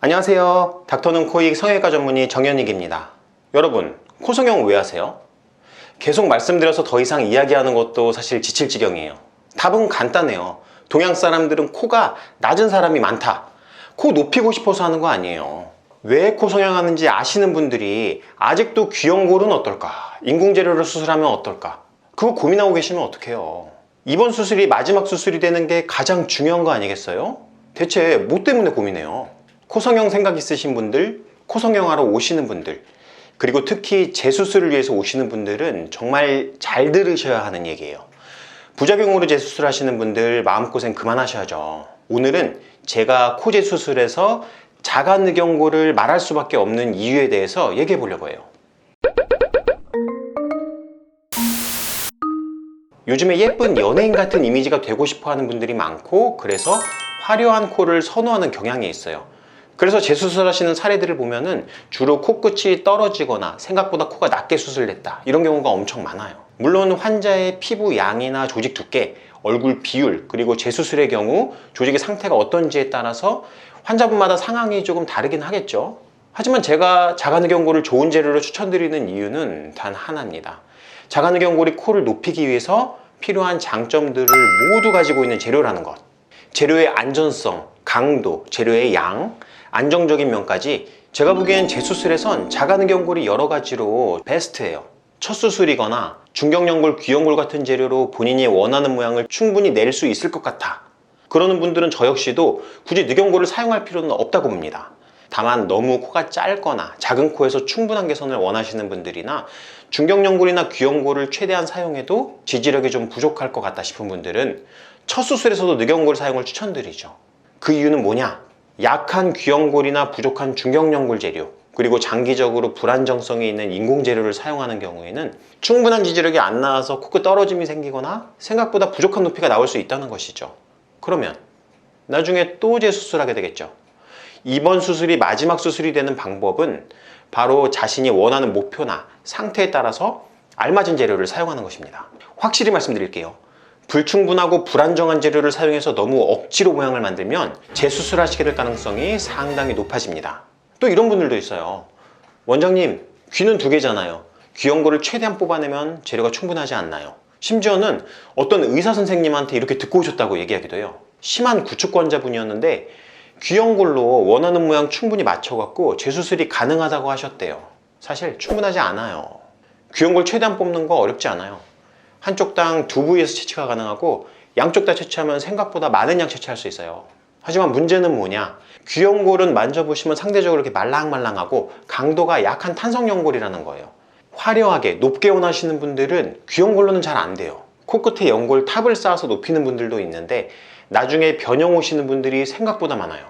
안녕하세요. 닥터는 코익 성형외과 전문의 정현익입니다. 여러분, 코 성형 왜 하세요? 계속 말씀드려서 더 이상 이야기하는 것도 사실 지칠 지경이에요. 답은 간단해요. 동양 사람들은 코가 낮은 사람이 많다. 코 높이고 싶어서 하는 거 아니에요. 왜 코 성형하는지 아시는 분들이 아직도 귀형골은 어떨까? 인공재료를 수술하면 어떨까? 그거 고민하고 계시면 어떡해요? 이번 수술이 마지막 수술이 되는 게 가장 중요한 거 아니겠어요? 대체 뭐 때문에 고민해요? 코 성형 생각 있으신 분들, 코 성형하러 오시는 분들, 그리고 특히 재수술을 위해서 오시는 분들은 정말 잘 들으셔야 하는 얘기예요. 부작용으로 재수술 하시는 분들 마음고생 그만하셔야죠. 오늘은 제가 코 재수술에서 자가늑연골을 말할 수밖에 없는 이유에 대해서 얘기해 보려고 해요. 요즘에 예쁜 연예인 같은 이미지가 되고 싶어 하는 분들이 많고, 그래서 화려한 코를 선호하는 경향이 있어요. 그래서 재수술 하시는 사례들을 보면은 주로 코끝이 떨어지거나 생각보다 코가 낮게 수술됐다, 이런 경우가 엄청 많아요. 물론 환자의 피부 양이나 조직 두께, 얼굴 비율, 그리고 재수술의 경우 조직의 상태가 어떤지에 따라서 환자분마다 상황이 조금 다르긴 하겠죠. 하지만 제가 자가늑연골을 좋은 재료로 추천드리는 이유는 단 하나입니다. 자가늑연골이 코를 높이기 위해서 필요한 장점들을 모두 가지고 있는 재료라는 것. 재료의 안전성, 강도, 재료의 양, 안정적인 면까지 제가 보기엔 재수술에선 자가늑연골이 여러 가지로 베스트예요. 첫 수술이거나 중경연골, 귀연골 같은 재료로 본인이 원하는 모양을 충분히 낼 수 있을 것 같아. 그러는 분들은 저 역시도 굳이 늑연골을 사용할 필요는 없다고 봅니다. 다만 너무 코가 짧거나 작은 코에서 충분한 개선을 원하시는 분들이나 중경연골이나 귀연골을 최대한 사용해도 지지력이 좀 부족할 것 같다 싶은 분들은 첫 수술에서도 늑연골 사용을 추천드리죠. 그 이유는 뭐냐? 약한 귀연골이나 부족한 중경연골 재료, 그리고 장기적으로 불안정성이 있는 인공재료를 사용하는 경우에는 충분한 지지력이 안 나와서 코끝 떨어짐이 생기거나 생각보다 부족한 높이가 나올 수 있다는 것이죠. 그러면 나중에 또 재수술하게 되겠죠. 이번 수술이 마지막 수술이 되는 방법은 바로 자신이 원하는 목표나 상태에 따라서 알맞은 재료를 사용하는 것입니다. 확실히 말씀드릴게요. 불충분하고 불안정한 재료를 사용해서 너무 억지로 모양을 만들면 재수술하시게 될 가능성이 상당히 높아집니다. 또 이런 분들도 있어요. 원장님, 귀는 2개잖아요. 귀연골을 최대한 뽑아내면 재료가 충분하지 않나요? 심지어는 어떤 의사 선생님한테 이렇게 듣고 오셨다고 얘기하기도 해요. 심한 구축권자분이었는데 귀연골로 원하는 모양 충분히 맞춰갖고 재수술이 가능하다고 하셨대요. 사실 충분하지 않아요. 귀연골 최대한 뽑는 거 어렵지 않아요. 한쪽당 2부위에서 채취가 가능하고 양쪽 다 채취하면 생각보다 많은 양 채취할 수 있어요. 하지만 문제는 뭐냐? 귀연골은 만져보시면 상대적으로 이렇게 말랑말랑하고 강도가 약한 탄성연골이라는 거예요. 화려하게 높게 원하시는 분들은 귀연골로는 잘 안 돼요. 코끝에 연골 탑을 쌓아서 높이는 분들도 있는데 나중에 변형 오시는 분들이 생각보다 많아요.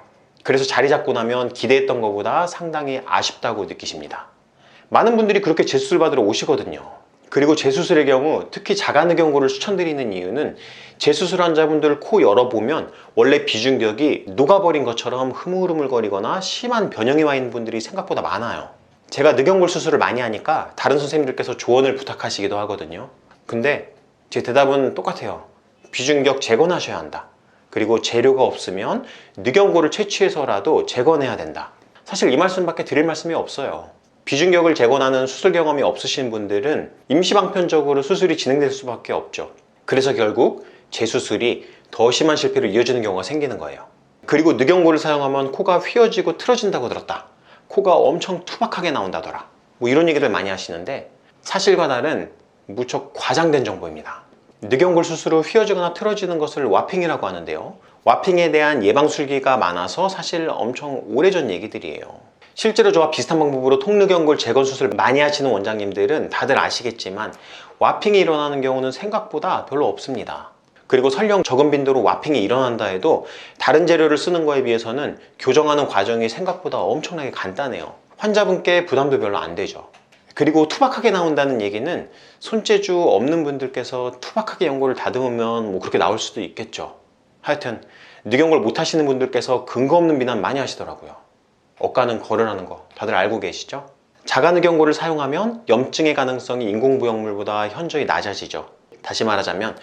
그래서 자리 잡고 나면 기대했던 것보다 상당히 아쉽다고 느끼십니다. 많은 분들이 그렇게 재수술 받으러 오시거든요. 그리고 재수술의 경우 특히 자가늑연골을 추천드리는 이유는 재수술 환자분들 코 열어보면 원래 비중격이 녹아버린 것처럼 흐물흐물거리거나 심한 변형이 와 있는 분들이 생각보다 많아요. 제가 늑연골 수술을 많이 하니까 다른 선생님들께서 조언을 부탁하시기도 하거든요. 근데 제 대답은 똑같아요. 비중격 재건하셔야 한다. 그리고 재료가 없으면 늑연골을 채취해서라도 재건해야 된다. 사실 이 말씀밖에 드릴 말씀이 없어요. 비중격을 재건하는 수술 경험이 없으신 분들은 임시방편적으로 수술이 진행될 수밖에 없죠. 그래서 결국 재수술이 더 심한 실패로 이어지는 경우가 생기는 거예요. 그리고 늑연골을 사용하면 코가 휘어지고 틀어진다고 들었다. 코가 엄청 투박하게 나온다더라. 뭐 이런 얘기를 많이 하시는데 사실과 다른 무척 과장된 정보입니다. 늑연골 수술 후 휘어지거나 틀어지는 것을 와핑이라고 하는데요. 와핑에 대한 예방술기가 많아서 사실 엄청 오래전 얘기들이에요. 실제로 저와 비슷한 방법으로 통늑연골 재건 수술 많이 하시는 원장님들은 다들 아시겠지만 와핑이 일어나는 경우는 생각보다 별로 없습니다. 그리고 설령 적은 빈도로 와핑이 일어난다 해도 다른 재료를 쓰는 거에 비해서는 교정하는 과정이 생각보다 엄청나게 간단해요. 환자분께 부담도 별로 안 되죠. 그리고 투박하게 나온다는 얘기는 손재주 없는 분들께서 투박하게 연골을 다듬으면 뭐 그렇게 나올 수도 있겠죠. 하여튼 늑연골 못 하시는 분들께서 근거 없는 비난 많이 하시더라고요. 억가는 거르라는 거 다들 알고 계시죠? 자가늑연골을 사용하면 염증의 가능성이 인공부영물보다 현저히 낮아지죠. 다시 말하자면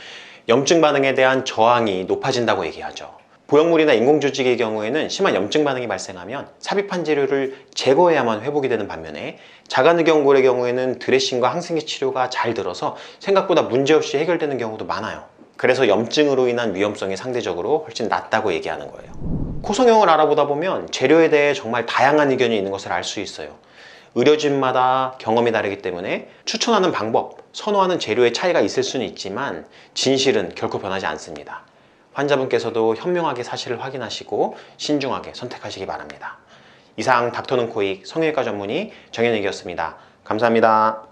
염증 반응에 대한 저항이 높아진다고 얘기하죠. 보형물이나 인공조직의 경우에는 심한 염증 반응이 발생하면 삽입한 재료를 제거해야만 회복이 되는 반면에 자가누경골의 경우에는 드레싱과 항생제 치료가 잘 들어서 생각보다 문제없이 해결되는 경우도 많아요. 그래서 염증으로 인한 위험성이 상대적으로 훨씬 낮다고 얘기하는 거예요. 코 성형을 알아보다 보면 재료에 대해 정말 다양한 의견이 있는 것을 알 수 있어요. 의료진마다 경험이 다르기 때문에 추천하는 방법, 선호하는 재료의 차이가 있을 수는 있지만 진실은 결코 변하지 않습니다. 환자분께서도 현명하게 사실을 확인하시고 신중하게 선택하시기 바랍니다. 이상 닥터는 코익 성형외과 전문의 정현익이었습니다. 감사합니다.